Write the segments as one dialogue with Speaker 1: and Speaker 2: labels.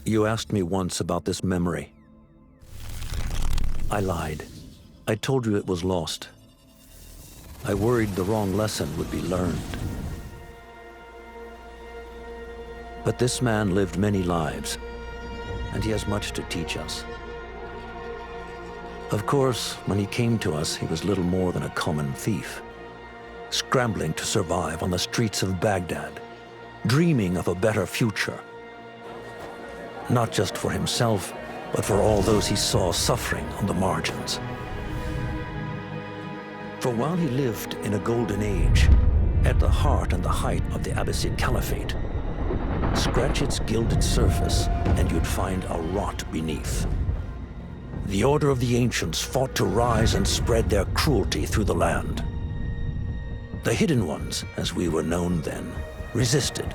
Speaker 1: You asked me once about this memory. I lied. I told you it was lost. I worried the wrong lesson would be learned. But this man lived many lives, and he has much to teach us. Of course, when he came to us, he was little more than a common thief, scrambling to survive on the streets of Baghdad, dreaming of a better future. Not just for himself, but for all those he saw suffering on the margins. For while he lived in a golden age, at the heart and the height of the Abbasid Caliphate, scratch its gilded surface and you'd find a rot beneath. The Order of the Ancients fought to rise and spread their cruelty through the land. The Hidden Ones, as we were known then, resisted,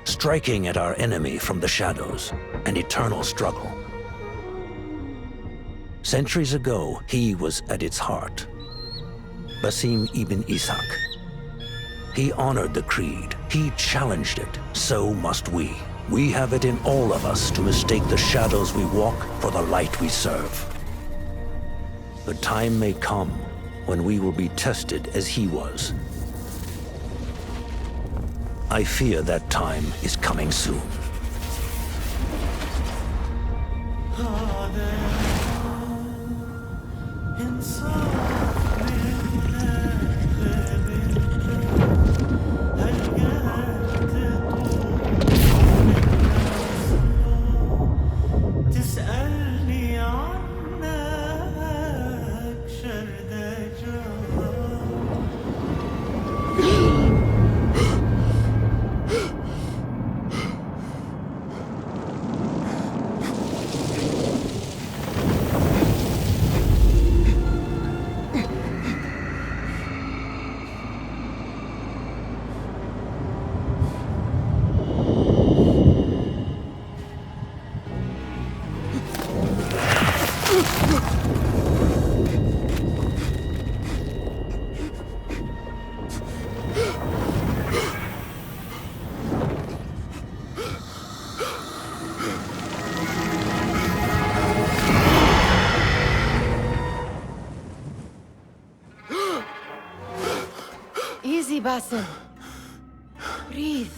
Speaker 1: striking at our enemy from the shadows, an eternal struggle. Centuries ago, he was at its heart, Basim ibn Ishaq. He honored the creed, he challenged it, so must we. We have it in all of us to mistake the shadows we walk for the light we serve. The time may come when we will be tested as he was. I fear that time is coming soon.
Speaker 2: Easy, Basim. Breathe.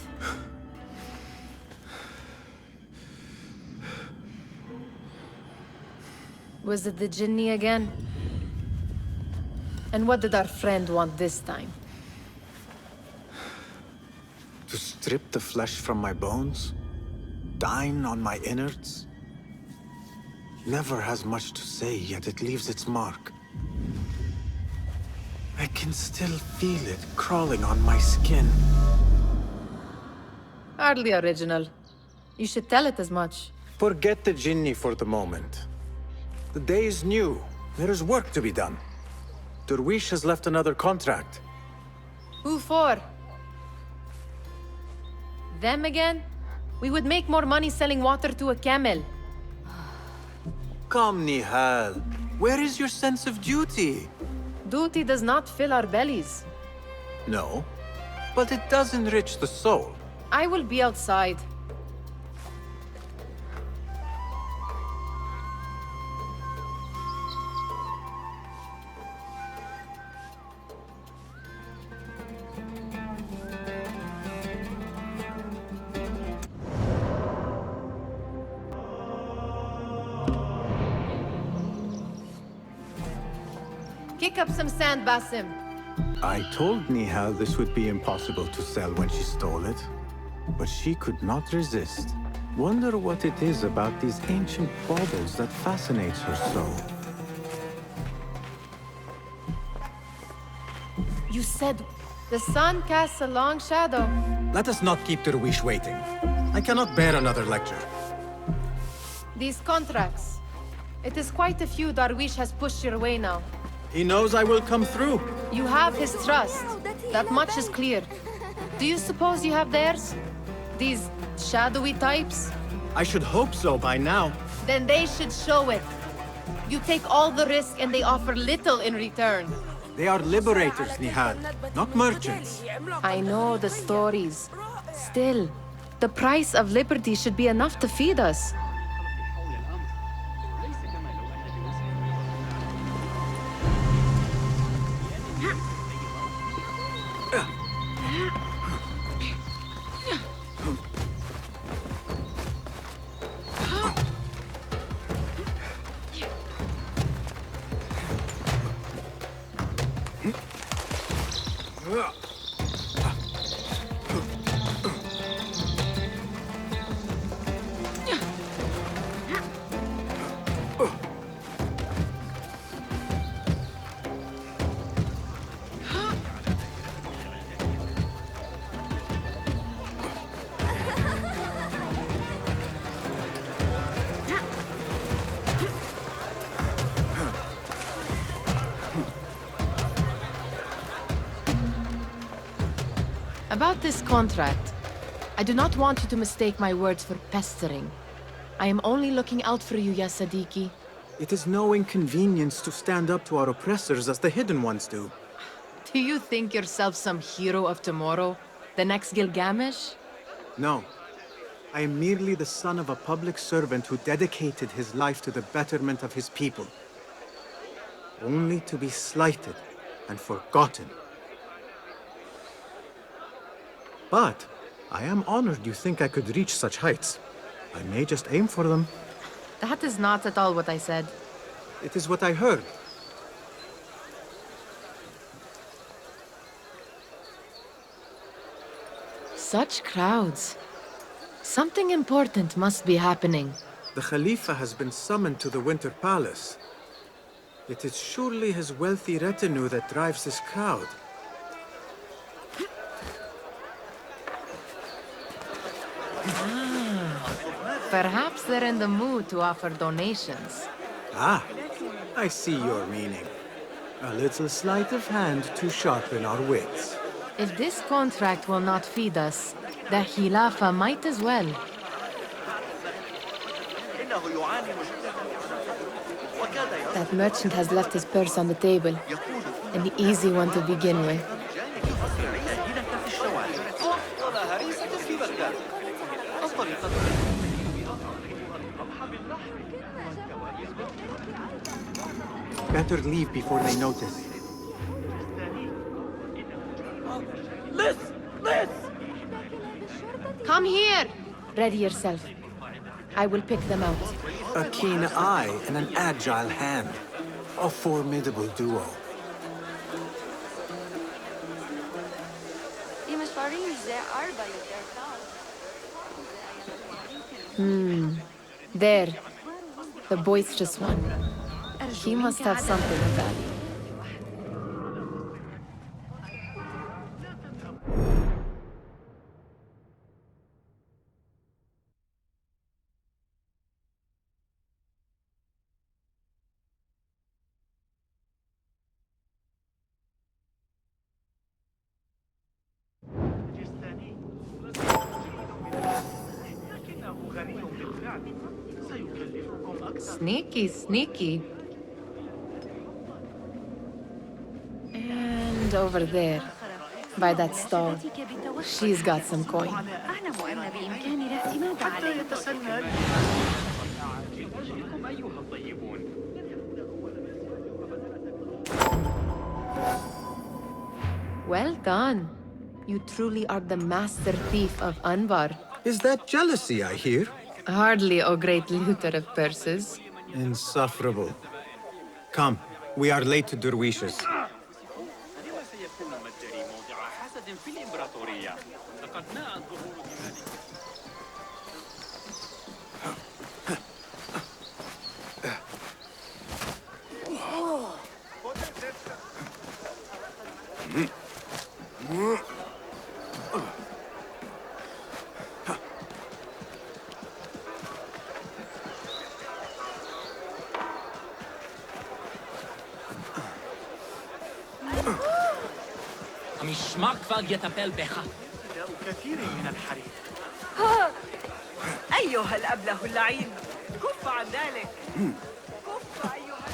Speaker 2: Was it the Jinni again? And what did our friend want this time?
Speaker 3: To strip the flesh from my bones? Dine on my innards? Never has much to say, yet it leaves its mark. I can still feel it crawling on my skin.
Speaker 2: Hardly original. You should tell it as much.
Speaker 3: Forget the Jinni for the moment. The day is new. There is work to be done. Derwish has left another contract.
Speaker 2: Who for? Them again? We would make more money selling water to a camel.
Speaker 3: Come, Nihal. Where is your sense of duty?
Speaker 2: Duty does not fill our bellies.
Speaker 3: No, but it does enrich the soul.
Speaker 2: I will be outside. Kick up some sand, Basim.
Speaker 3: I told Nihal this would be impossible to sell when she stole it, but she could not resist. Wonder what it is about these ancient baubles that fascinates her so.
Speaker 2: You said the sun casts a long shadow.
Speaker 4: Let us not keep Derwish waiting. I cannot bear another lecture.
Speaker 2: These contracts. It is quite a few Darwish has pushed your way now.
Speaker 4: He knows I will come through.
Speaker 2: You have his trust. That much is clear. Do you suppose you have theirs? These shadowy types?
Speaker 4: I should hope so by now.
Speaker 2: Then they should show it. You take all the risk and they offer little in return.
Speaker 4: They are liberators, Nihal, not merchants.
Speaker 2: I know the stories. Still, The price of liberty should be enough to feed us. About this contract, I do not want you to mistake my words for pestering. I am only looking out for you, ya Sadiki.
Speaker 3: It is no inconvenience to stand up to our oppressors as the Hidden Ones do.
Speaker 2: Do you think yourself some hero of tomorrow? The next Gilgamesh?
Speaker 3: No. I am merely the son of a public servant who dedicated his life to the betterment of his people. Only to be slighted and forgotten. But I am honored you think I could reach such heights. I may just aim for them.
Speaker 2: That is not at all what I said.
Speaker 3: It is what I heard.
Speaker 2: Such crowds. Something important must be happening.
Speaker 3: The Khalifa has been summoned to the Winter Palace. It is surely his wealthy retinue that drives this crowd.
Speaker 2: Perhaps they're in the mood to offer donations.
Speaker 3: Ah, I see your meaning. A little sleight of hand to sharpen our wits.
Speaker 2: If this contract will not feed us, the Khilafah might as well. That merchant has left his purse on the table. An easy one to begin with.
Speaker 3: Better leave before they notice.
Speaker 2: Come here! Ready yourself. I will pick them out.
Speaker 3: A keen eye and an agile hand. A formidable duo.
Speaker 2: There. The boisterous one. He must have something of value. Sneaky, sneaky. And over there, by that stall, she's got some coin. Well done. You truly are the master thief of Anbar.
Speaker 3: Is that jealousy I hear?
Speaker 2: Hardly, O great looter of purses.
Speaker 3: Insufferable. Come, we are late to Derwishes.
Speaker 5: يتبل بها
Speaker 6: كثير من الحريق. أيها الأبله اللعين، كف عن ذلك. كف أيها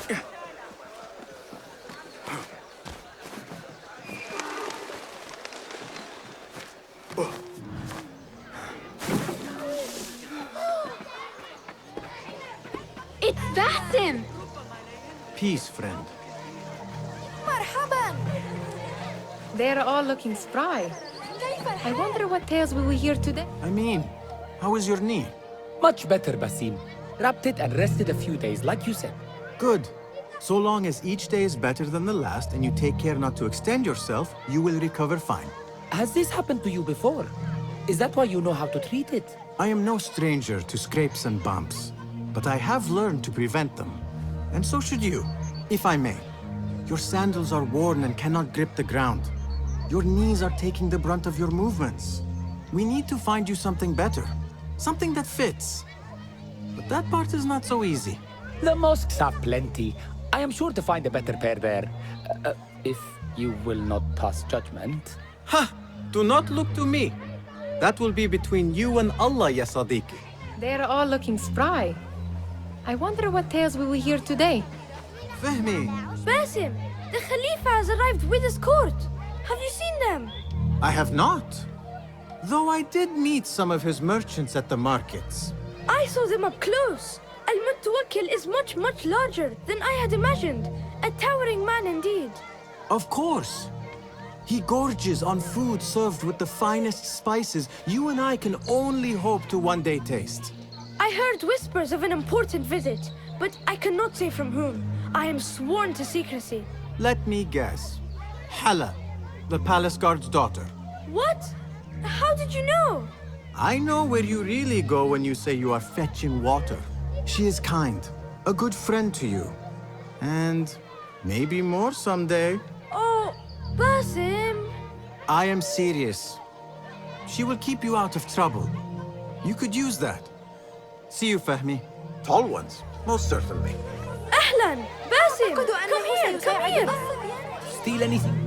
Speaker 3: Peace, friend.
Speaker 2: They're all looking spry. I wonder what tales we will hear today.
Speaker 3: I mean, how is your knee?
Speaker 7: Much better, Basim. Wrapped it and rested a few days, like you said.
Speaker 3: Good. So long as each day is better than the last and you take care not to extend yourself, you will recover fine.
Speaker 7: Has this happened to you before? Is that why you know how to treat it?
Speaker 3: I am no stranger to scrapes and bumps, but I have learned to prevent them. And so should you, if I may. Your sandals are worn and cannot grip the ground. Your knees are taking the brunt of your movements. We need to find you something better. Something that fits. But that part is not so easy.
Speaker 7: The mosques have plenty. I am sure to find a better pair there. If you will not pass judgment.
Speaker 3: Ha! Do not look to me. That will be between you and Allah, ya Sadiqi.
Speaker 2: They're all looking spry. I wonder what tales we will hear today.
Speaker 3: Fahmi,
Speaker 8: Basim, the Khalifa has arrived with his court. Have you seen them?
Speaker 3: I have not. Though I did meet some of his merchants at the markets.
Speaker 8: I saw them up close. Al-Mutawakkil is much larger than I had imagined. A towering man indeed.
Speaker 3: Of course. He gorges on food served with the finest spices you and I can only hope to one day taste.
Speaker 8: I heard whispers of an important visit, but I cannot say from whom. I am sworn to secrecy.
Speaker 3: Let me guess. Hala, the palace guard's daughter.
Speaker 8: What? How did you know?
Speaker 3: I know where you really go when you say you are fetching water. She is kind, a good friend to you. And maybe more someday.
Speaker 8: Oh, Basim.
Speaker 3: I am serious. She will keep you out of trouble. You could use that. See you, Fahmi. Tall ones, most certainly.
Speaker 8: Ahlan, Basim, come here.
Speaker 7: Steal anything?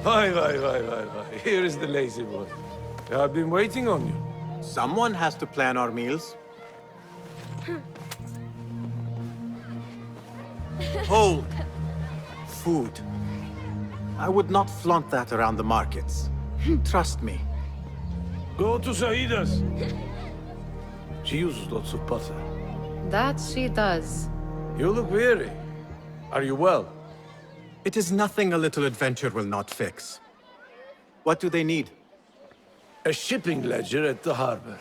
Speaker 9: Hi. Here is the lazy boy. I've been waiting on you.
Speaker 3: Someone has to plan our meals. Hold. Food. I would not flaunt that around the markets. Trust me.
Speaker 9: Go to Saida's. She uses lots of butter.
Speaker 2: That she does.
Speaker 9: You look weary. Are you well?
Speaker 3: It is nothing a little adventure will not fix. What do they need?
Speaker 9: A shipping ledger at the harbor.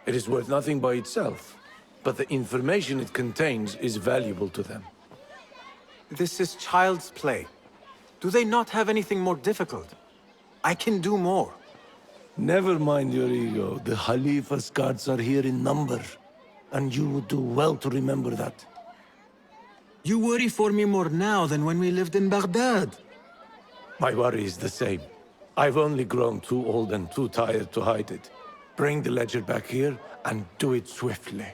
Speaker 9: It is worth nothing by itself, but the information it contains is valuable to them.
Speaker 3: This is child's play. Do they not have anything more difficult? I can do more.
Speaker 9: Never mind your ego. The Khalifa's guards are here in number, and you would do well to remember that.
Speaker 3: You worry for me more now than when we lived in Baghdad.
Speaker 9: My worry is the same. I've only grown too old and too tired to hide it. Bring the ledger back here, and do it swiftly.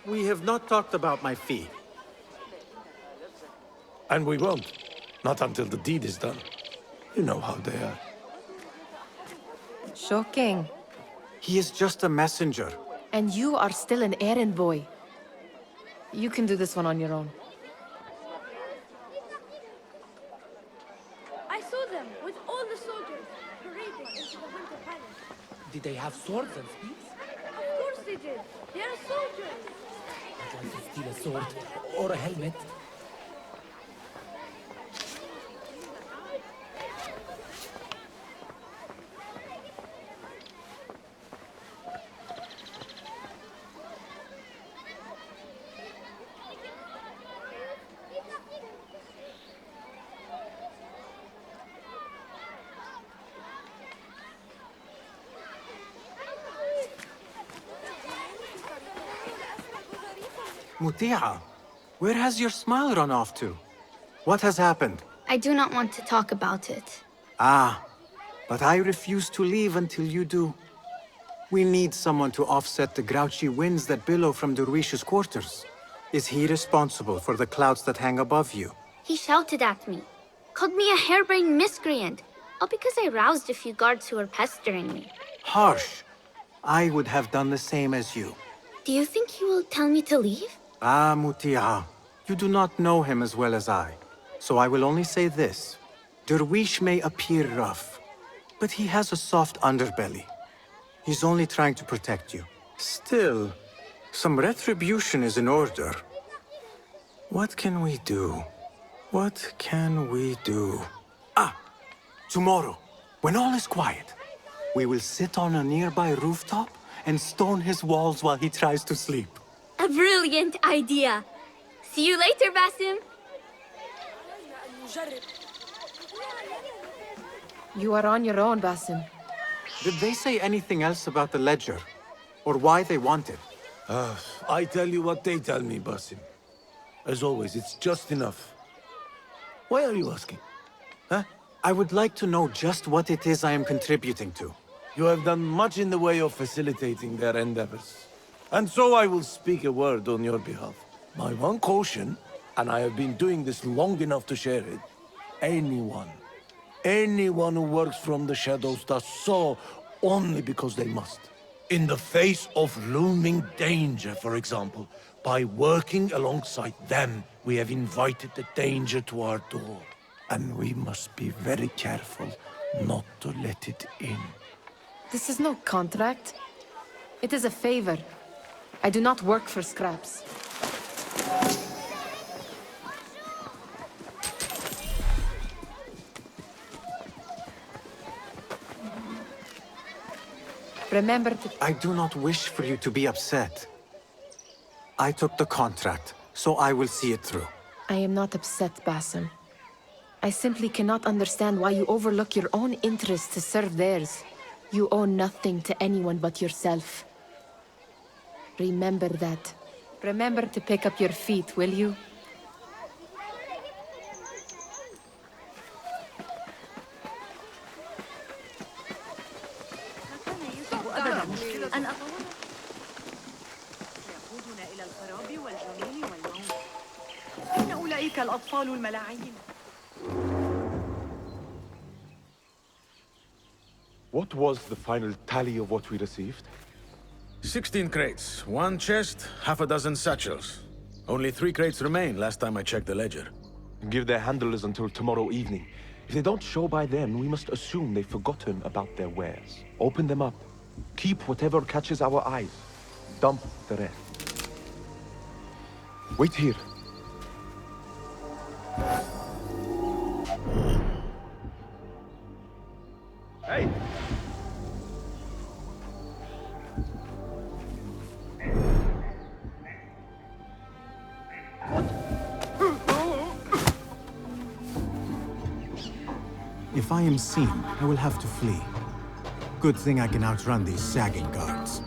Speaker 3: We have not talked about my fee.
Speaker 9: And we won't. Not until the deed is done. You know how they are.
Speaker 2: Shocking.
Speaker 3: He is just a messenger.
Speaker 2: And you are still an errand boy. You can do this one on your own.
Speaker 8: I saw them with all the soldiers parading into the Winter Palace.
Speaker 7: Did they have swords and spears?
Speaker 8: Of course they did. They are soldiers.
Speaker 7: I'd like to steal a sword or a helmet.
Speaker 3: Muti'a, where has your smile run off to? What has happened?
Speaker 10: I do not want to talk about it.
Speaker 3: Ah, but I refuse to leave until you do. We need someone to offset the grouchy winds that billow from Derwish's quarters. Is he responsible for the clouds that hang above you?
Speaker 10: He shouted at me, called me a harebrained miscreant, all because I roused a few guards who were pestering me.
Speaker 3: Harsh. I would have done the same as you.
Speaker 10: Do you think he will tell me to leave?
Speaker 3: Ah, Muti'a, you do not know him as well as I. So I will only say this. Derwish may appear rough, but he has a soft underbelly. He's only trying to protect you. Still, some retribution is in order. What can we do? What can we do? Ah! Tomorrow, when all is quiet, we will sit on a nearby rooftop and stone his walls while he tries to sleep.
Speaker 10: A brilliant idea. See you later, Basim.
Speaker 2: You are on your own, Basim.
Speaker 3: Did they say anything else about the ledger? Or why they want it?
Speaker 9: I tell you what they tell me, Basim. As always, it's just enough. Why are you asking? Huh?
Speaker 3: I would like to know just what it is I am contributing to.
Speaker 9: You have done much in the way of facilitating their endeavors. And so I will speak a word on your behalf. My one caution, and I have been doing this long enough to share it, anyone who works from the shadows does so only because they must. In the face of looming danger, for example, by working alongside them, we have invited the danger to our door. And we must be very careful not to let it in.
Speaker 2: This is no contract. It is a favor. I do not work for scraps. Remember to...
Speaker 3: I do not wish for you to be upset. I took the contract, so I will see it through.
Speaker 2: I am not upset, Basim. I simply cannot understand why you overlook your own interests to serve theirs. You owe nothing to anyone but yourself. Remember that. Remember to pick up your feet, will you?
Speaker 6: يقودنا إلى الخراب والجميل والموت. أين أولئك الأطفال الملاعين؟
Speaker 11: What was the final tally of what we received?
Speaker 12: 16 crates, 1 chest, half a dozen satchels. Only 3 crates remain last time I checked the ledger.
Speaker 11: Give their handlers until tomorrow evening. If they don't show by then, we must assume they've forgotten about their wares. Open them up. Keep whatever catches our eyes. Dump the rest. Wait here. Hey!
Speaker 3: If I am seen, I will have to flee. Good thing I can outrun these sagging guards.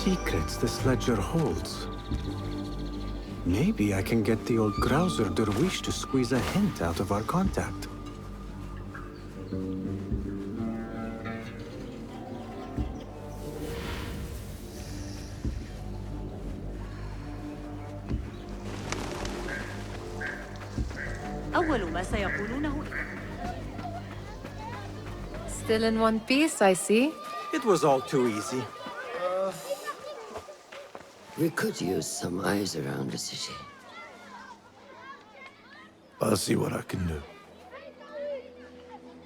Speaker 3: secrets this ledger holds. Maybe I can get the old grouser Derwish to squeeze a hint out of our contact.
Speaker 6: أول ما سيقولونه
Speaker 2: Still in one piece, I see.
Speaker 4: It was all too easy.
Speaker 13: We could use some eyes around the city.
Speaker 9: I'll see what I can do.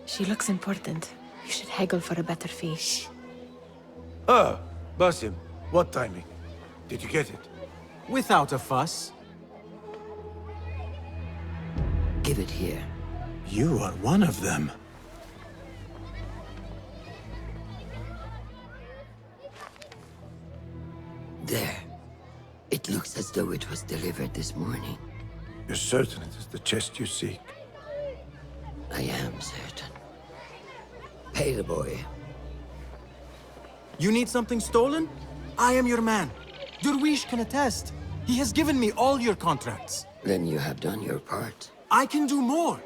Speaker 2: She looks important. You should haggle for a better fee.
Speaker 9: Ah, Basim, what timing? Did you get it?
Speaker 3: Without a fuss.
Speaker 13: Give it here.
Speaker 3: You are one of them.
Speaker 13: There. It looks as though it was delivered this morning.
Speaker 9: You're certain it is the chest you seek?
Speaker 13: I am certain. Pay the boy.
Speaker 14: You need something stolen? I am your man. Derwish can attest. He has given me all your contracts.
Speaker 13: Then you have done your part.
Speaker 14: I can do more.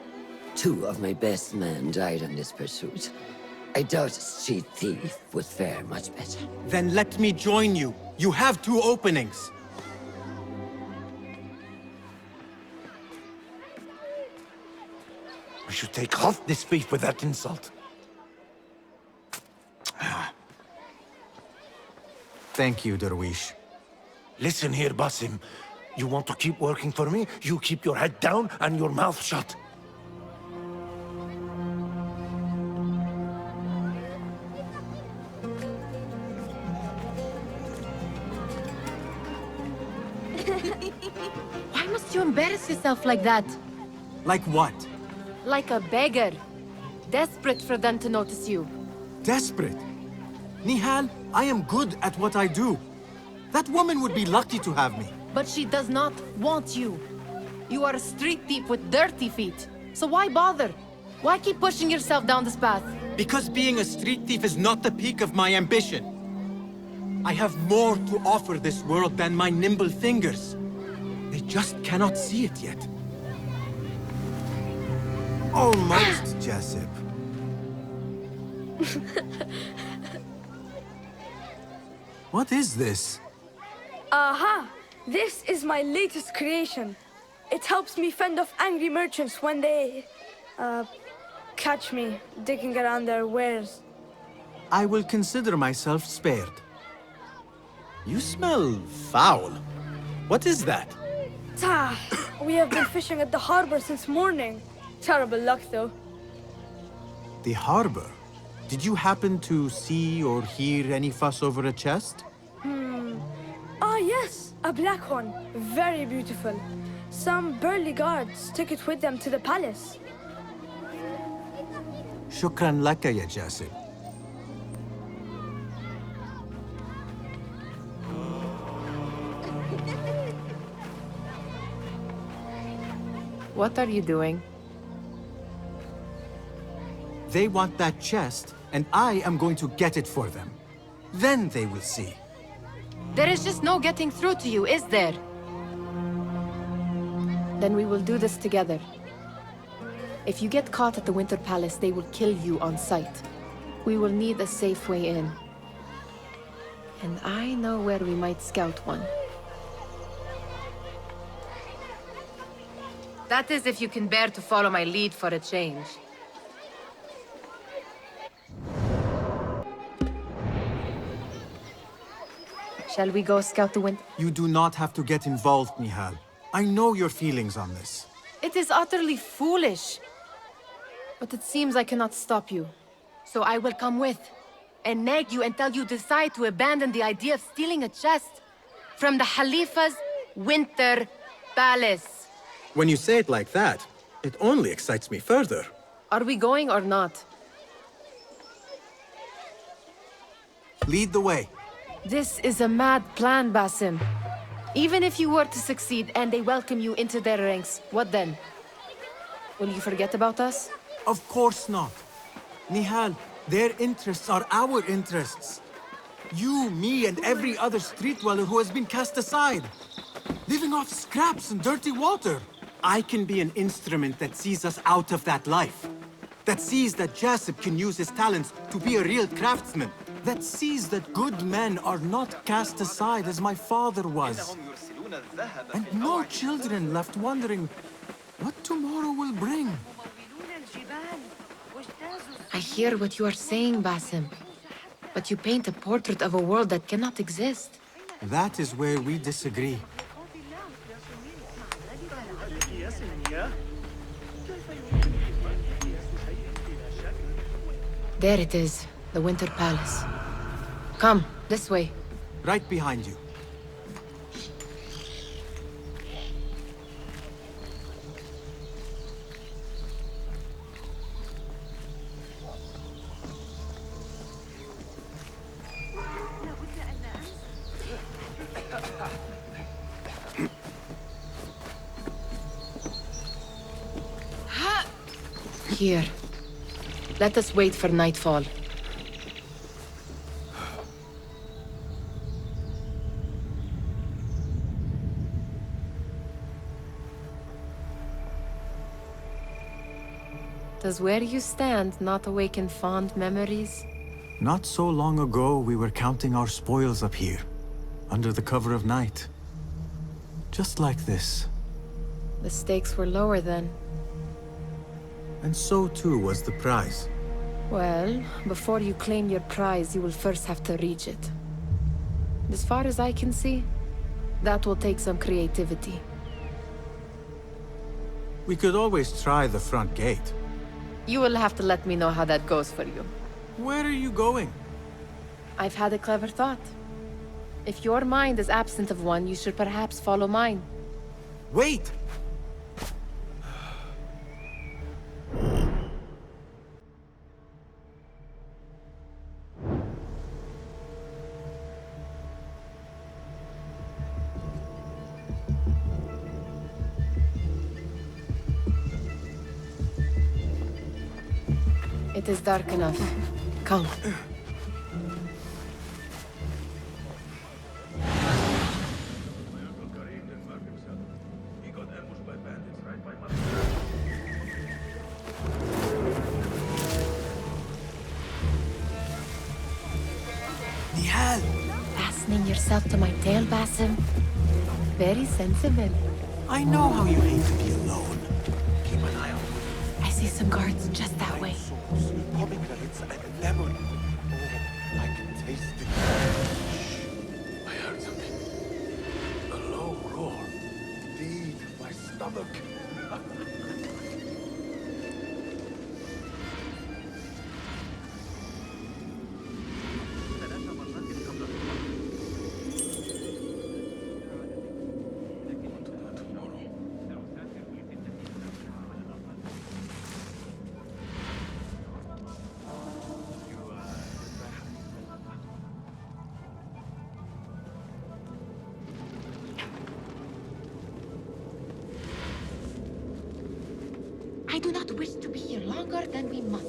Speaker 13: 2 of my best men died in this pursuit. I doubt a street thief would fare much better.
Speaker 14: Then let me join you. You have 2 openings.
Speaker 9: We should take off this thief with that insult.
Speaker 3: Thank you, Derwish.
Speaker 9: Listen here, Basim. You want to keep working for me? You keep your head down and your mouth shut.
Speaker 2: Why must you embarrass yourself like that?
Speaker 14: Like what?
Speaker 2: Like a beggar. Desperate for them to notice you.
Speaker 14: Desperate? Nihal, I am good at what I do. That woman would be lucky to have me.
Speaker 2: But she does not want you. You are a street thief with dirty feet. So why bother? Why keep pushing yourself down this path?
Speaker 14: Because being a street thief is not the peak of my ambition. I have more to offer this world than my nimble fingers. They just cannot see it yet.
Speaker 3: Almost, Jessup. What is this?
Speaker 8: Aha! This is my latest creation. It helps me fend off angry merchants when they... catch me digging around their wares.
Speaker 14: I will consider myself spared. You smell foul. What is that?
Speaker 8: Tah! We have been fishing at the harbor since morning. Terrible luck, though.
Speaker 14: The harbor? Did you happen to see or hear any fuss over a chest?
Speaker 8: Ah, yes, a black one. Very beautiful. Some burly guards took it with them to the palace.
Speaker 14: Shukran laka ya Jasib.
Speaker 2: What are you doing?
Speaker 14: They want that chest, and I am going to get it for them. Then they will see.
Speaker 2: There is just no getting through to you, is there? Then we will do this together. If you get caught at the Winter Palace, they will kill you on sight. We will need a safe way in. And I know where we might scout one. That is if you can bear to follow my lead for a change. Shall we go scout the winter?
Speaker 14: You do not have to get involved, Nihal. I know your feelings on this.
Speaker 2: It is utterly foolish. But it seems I cannot stop you. So I will come with, and nag you until you decide to abandon the idea of stealing a chest from the Khalifa's Winter Palace.
Speaker 14: When you say it like that, it only excites me further.
Speaker 2: Are we going or not?
Speaker 14: Lead the way.
Speaker 2: This is a mad plan, Basim. Even if you were to succeed and they welcome you into their ranks, what then? Will you forget about us?
Speaker 14: Of course not. Nihal, their interests are our interests. You, me, and every other street dweller who has been cast aside. Living off scraps and dirty water. I can be an instrument that sees us out of that life. That sees that Jasip can use his talents to be a real craftsman. That sees that good men are not cast aside as my father was. And no children left wondering what tomorrow will bring.
Speaker 2: I hear what you are saying, Basim. But you paint a portrait of a world that cannot exist.
Speaker 14: That is where we disagree.
Speaker 2: There it is, the Winter Palace. Come, this way.
Speaker 14: Right behind you.
Speaker 2: Here. Let us wait for nightfall. Does where you stand not awaken fond memories?
Speaker 14: Not so long ago, we were counting our spoils up here, under the cover of night. Just like this.
Speaker 2: The stakes were lower then.
Speaker 14: And so too was the prize.
Speaker 2: Well, before you claim your prize, you will first have to reach it. As far as I can see, that will take some creativity.
Speaker 14: We could always try the front gate.
Speaker 2: You will have to let me know how that goes for you.
Speaker 14: Where are you going?
Speaker 2: I've had a clever thought. If your mind is absent of one, you should perhaps follow mine.
Speaker 14: Wait!
Speaker 2: It is dark enough. Come.
Speaker 14: Nihal!
Speaker 2: Fastening yourself to my tail, Basim. Very sensible.
Speaker 14: I know how you hate to be alone.
Speaker 9: Keep an eye on me.
Speaker 2: I see some guards just that way.
Speaker 9: Pomegranates and lemon. Oh, I can taste it. Shh. I heard something. A low roar. Indeed, my stomach.
Speaker 2: I do not wish to be here longer than we must.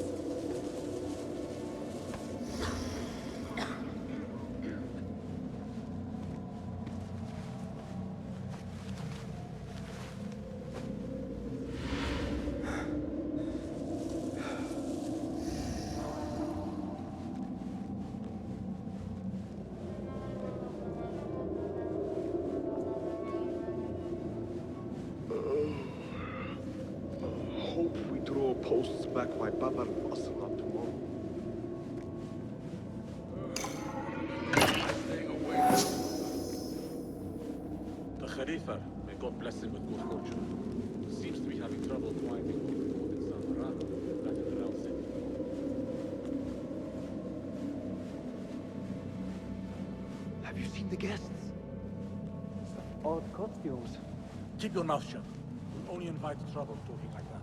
Speaker 11: Hope we draw posts back by Bab al-Asra tomorrow.
Speaker 12: The Khalifa, may God bless him with good fortune, seems to be having trouble finding people within Samarana, that in the Realm City.
Speaker 11: Have you seen the guests?
Speaker 5: Odd costumes.
Speaker 12: Keep your mouth shut. We'll only invite trouble talking like that.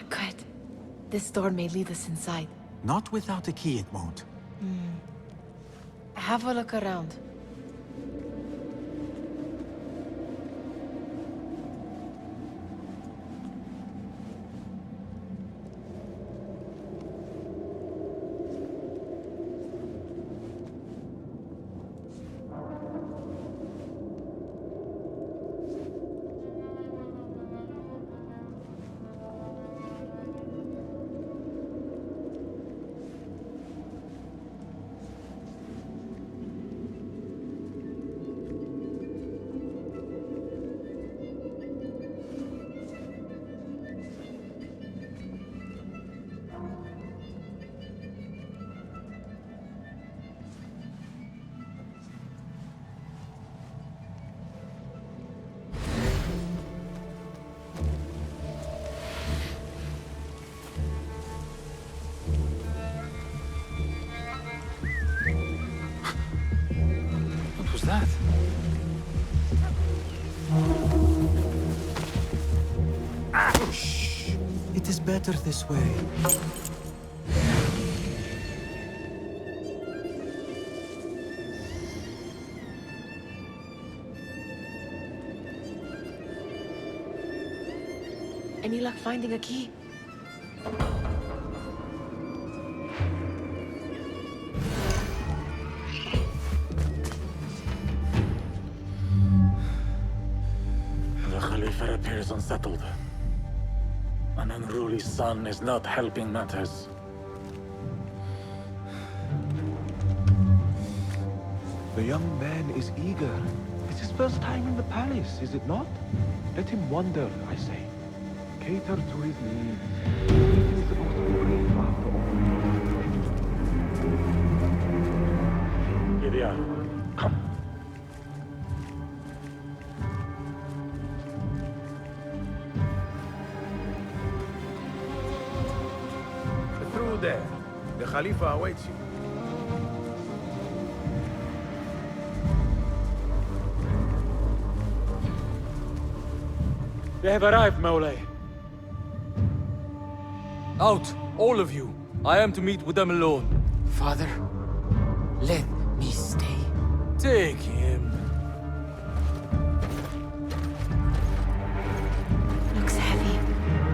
Speaker 2: Good. This door may lead us inside.
Speaker 14: Not without a key, it won't.
Speaker 2: Have a look around.
Speaker 14: better this way.
Speaker 2: Any luck finding a key?
Speaker 12: The Khalifa appears unsettled. An unruly son is not helping matters.
Speaker 11: The young man is eager. It's his first time in the palace, is it not? Let him wander, I say. Cater to his needs. He's supposed to be brave after all.
Speaker 12: Lydia, come.
Speaker 9: Through there. The Khalifa awaits you.
Speaker 5: They have arrived, Mawlay. Out, all of you. I am to meet with them alone.
Speaker 7: Father, let me stay.
Speaker 5: Take him.
Speaker 2: Looks heavy.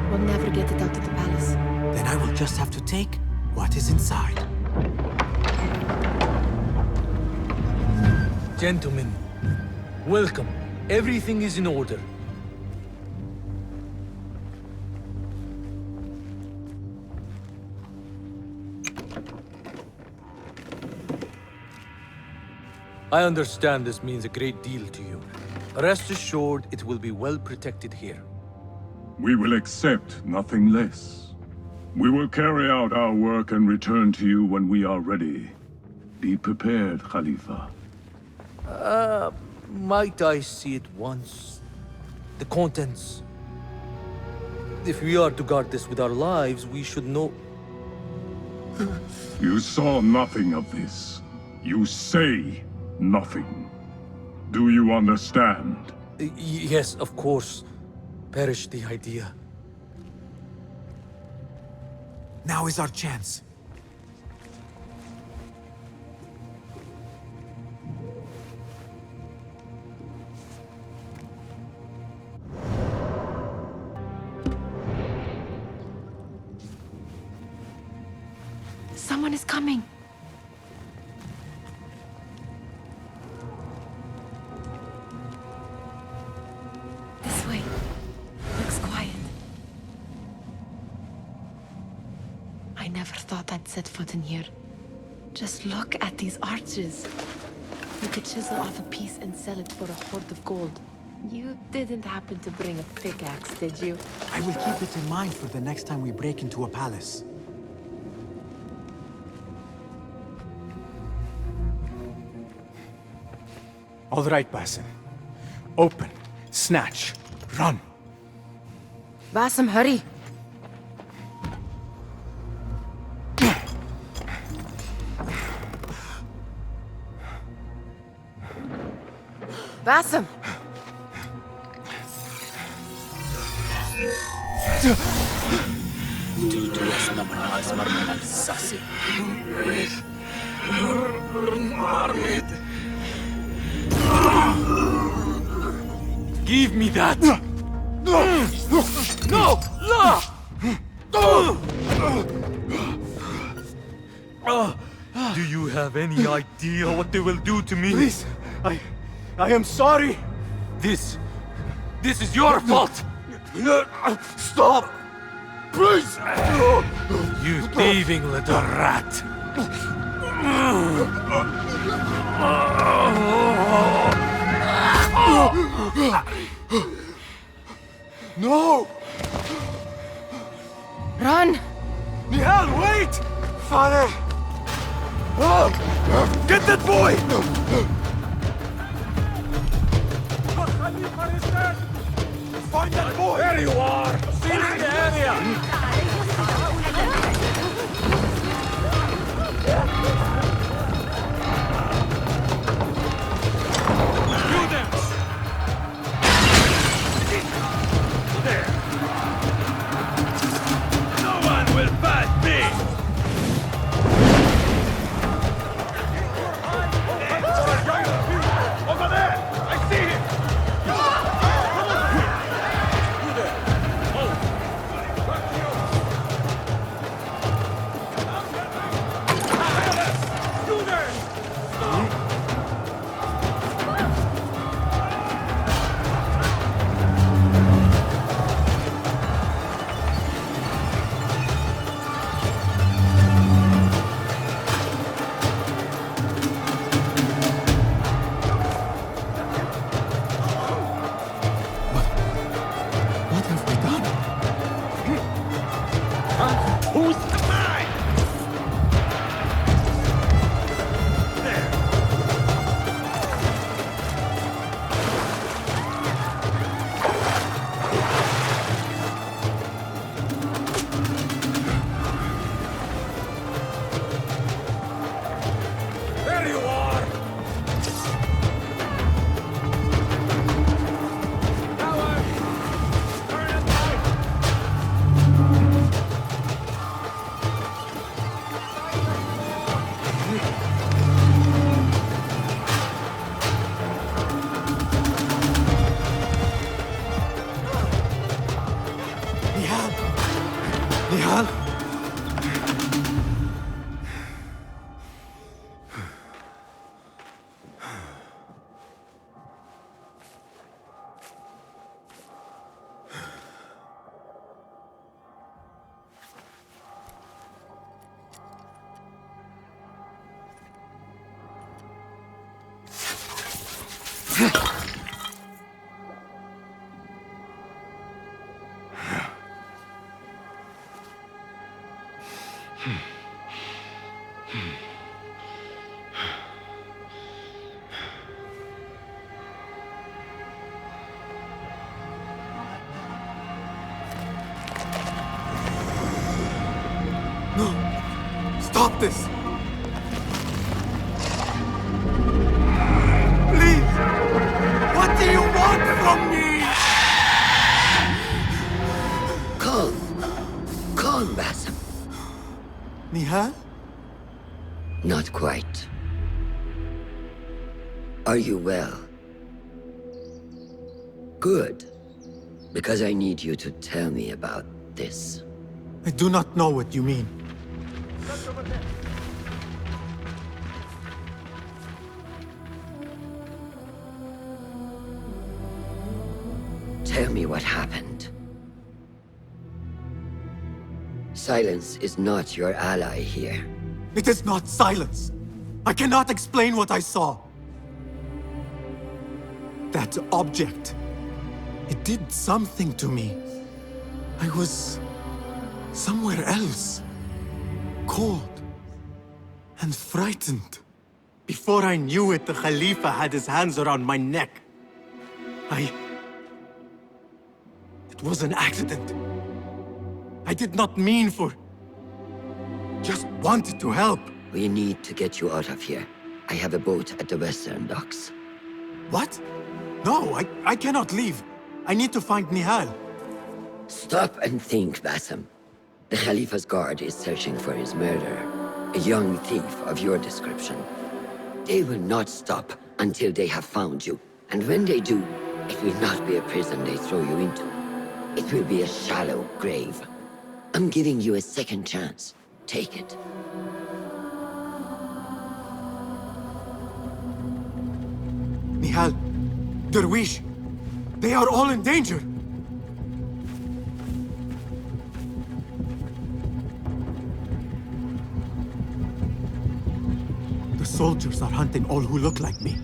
Speaker 2: We'll never get it out of the palace.
Speaker 14: Then I will just have to take what is inside.
Speaker 5: Gentlemen, welcome. Everything is in order. I understand this means a great deal to you. Rest assured, it will be well protected here.
Speaker 15: We will accept nothing less. We will carry out our work and return to you when we are ready. Be prepared, Khalifa.
Speaker 5: Might I see it once? The contents. If we are to guard this with our lives, we should know...
Speaker 15: You saw nothing of this. You say nothing. Do you understand?
Speaker 5: Yes, of course. Perish the idea.
Speaker 14: Now is our chance.
Speaker 2: Someone is coming. This way. Looks quiet. I never thought I'd set foot in here. Just look at these arches. You could chisel off a piece and sell it for a hoard of gold. You didn't happen to bring a pickaxe, did you?
Speaker 14: I will keep it in mind for the next time we break into a palace. All right, Basim. Open, snatch, run.
Speaker 2: Basim, hurry. Basim!
Speaker 5: Give me that! No! Do you have any idea what they will do to me?
Speaker 14: Please, I am sorry.
Speaker 5: This is your fault!
Speaker 14: Stop! Please!
Speaker 5: You thieving little rat!
Speaker 14: No!
Speaker 2: Run!
Speaker 14: Nihal, wait! Father! Get that boy! Find that boy!
Speaker 12: There you are! Seal the area!
Speaker 14: Nihal? No! Stop this! Please! What do you want from me?
Speaker 13: Calm. Calm, Basim.
Speaker 14: Nihal?
Speaker 13: Not quite. Are you well? Good. Because I need you to tell me about this.
Speaker 14: I do not know what you mean.
Speaker 13: Tell me what happened. Silence is not your ally here.
Speaker 14: It is not silence. I cannot explain what I saw. That object. It did something to me. I was somewhere else. Cold and frightened. Before I knew it, the Khalifa had his hands around my neck. It was an accident. I did not mean for... Just wanted to help.
Speaker 13: We need to get you out of here. I have a boat at the western docks.
Speaker 14: What? No, I cannot leave. I need to find Nihal.
Speaker 13: Stop and think, Basim. The Khalifa's guard is searching for his murderer. A young thief of your description. They will not stop until they have found you. And when they do, it will not be a prison they throw you into. It will be a shallow grave. I'm giving you a second chance. Take it.
Speaker 14: Nihal, Derwish, they are all in danger. The soldiers are hunting all who look like me.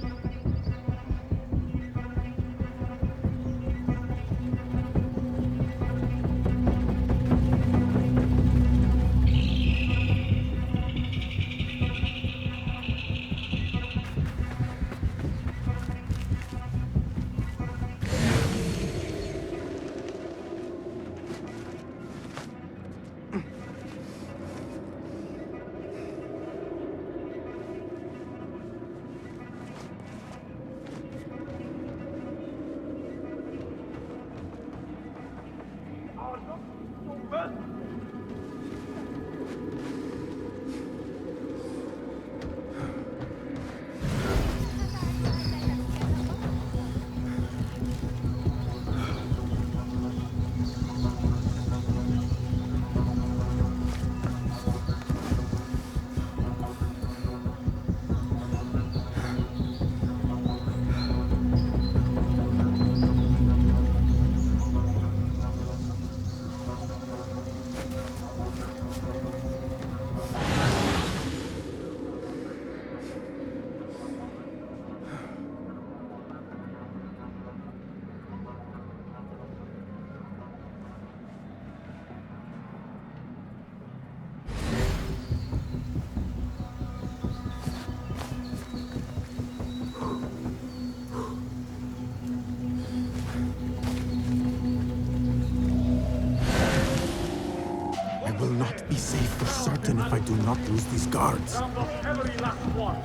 Speaker 14: I will not be safe for certain if I do not lose these guards.
Speaker 12: Every last one.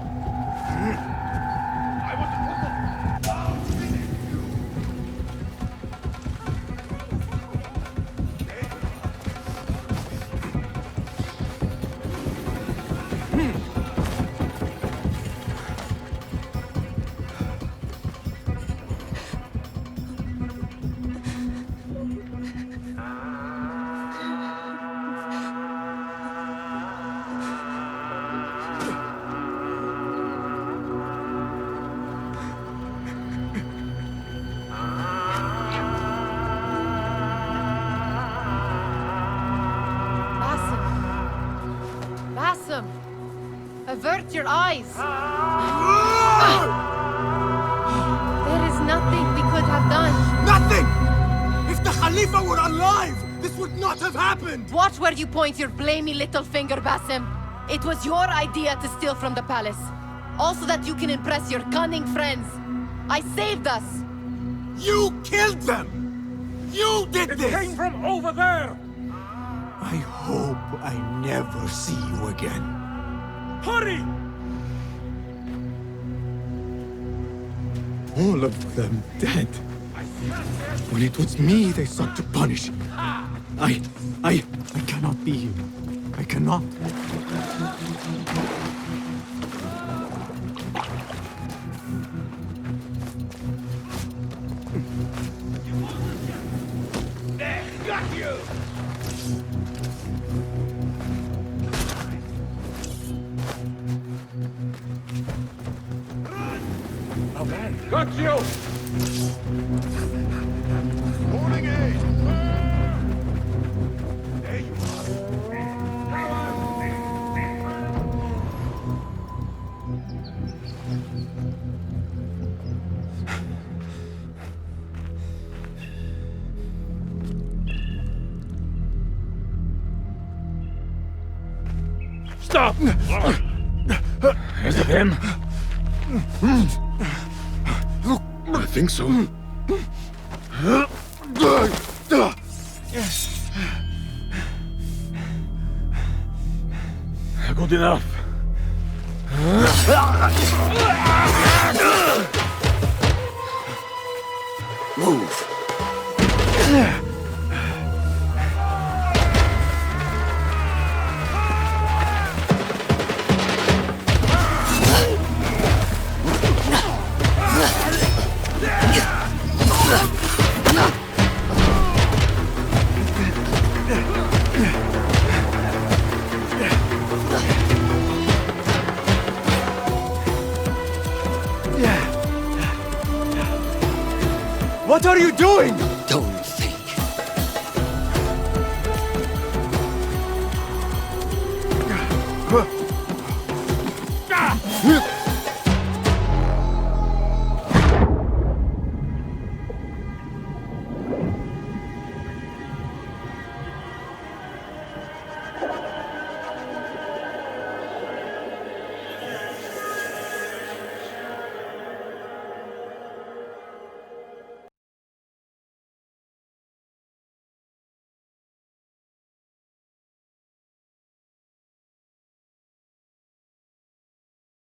Speaker 2: Avert your eyes. There is nothing we could have done.
Speaker 14: Nothing! If the Khalifa were alive, this would not have happened!
Speaker 2: Watch where you point your blamey little finger, Basim. It was your idea to steal from the palace. Also that you can impress your cunning friends. I saved us!
Speaker 14: You killed them! You did this!
Speaker 12: It came from over there!
Speaker 14: I hope I never see you again.
Speaker 12: Hurry!
Speaker 14: All of them dead. When it was me they sought to punish. I cannot be here. I cannot.
Speaker 12: There, got you!
Speaker 9: Oh man.
Speaker 12: Got you!
Speaker 11: Holding aid!
Speaker 12: There you
Speaker 11: Stop!
Speaker 7: Is it him?
Speaker 11: I think so.
Speaker 12: Good enough.
Speaker 13: Move.
Speaker 14: What are you doing?